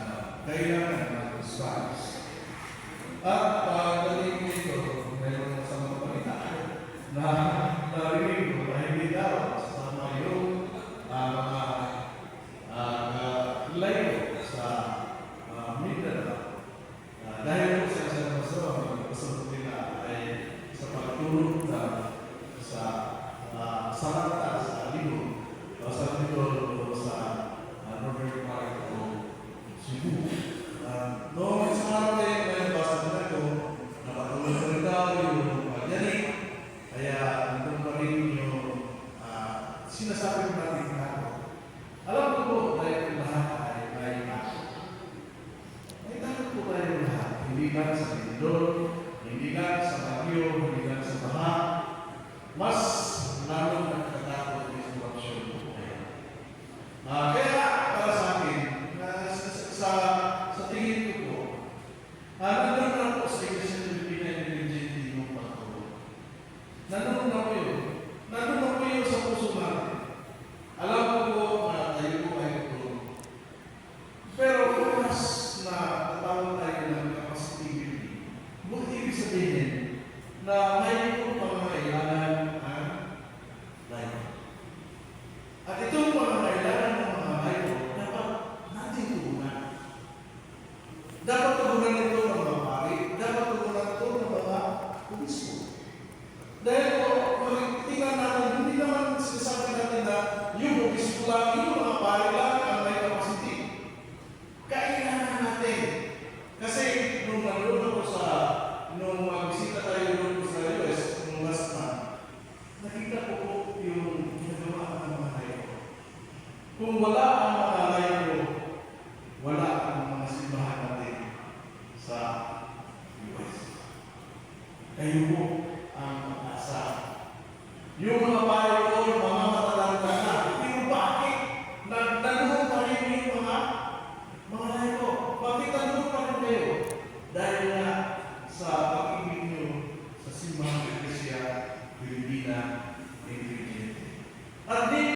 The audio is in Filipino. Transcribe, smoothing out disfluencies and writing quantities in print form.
na kailangan ng Spanish. At pagdating dito, mayroon sa mga balita na narinig ko na hindi daw sa yung mga layo sa Mindanao. Dahil po sa isang masama nila ay sa pagtulong sa Sarata, sa Libo, o sa Libo o sa Northern part o Cebu. Noong isang araw ay basa na ito, nakatulong na rin daw yung pagyanig, kaya nandun pa rin yung sinasabi ko natin ako. Alam ko po tayo lahat ay takot. May takot po tayo lahat. Hindi lang sa lindol, hindi lang sa bagyo, hindi lang sa baha. Mas lalo nagkatakot yung sitwasyon po tayo. Kaya para sa akin, sa tingin ko po, nandun na po sa Iglesia Pilipina Intelligente yung pagtulong. Nandun na po yun. Nandun na po yun sa puso natin. Alam ko po na tayo po ay tulong. Pero kung mas na tatawag tayo ng capacity building, buti ibig sabihin na may po pangangailangan ang life. At itong pangangailangan ng mga life, dapat natin tugunan. Dapat tugunan ito ng mga pari, dapat tugunan ito ng mga obispo. Dahil po, tingnan natin, hindi naman sinasabi natin na yung obispo lang, yung mga pari lang ang may capacity. Kailangan natin. Kasi nung nanonood ako nung bisita tayo doon sa US, nung last month, nakita ko po yung ginagawa ng mga layo. Kung wala ang mga layo, wala ang mga simbahan natin sa US. Kayo po ang pag-asa. Yung mga pari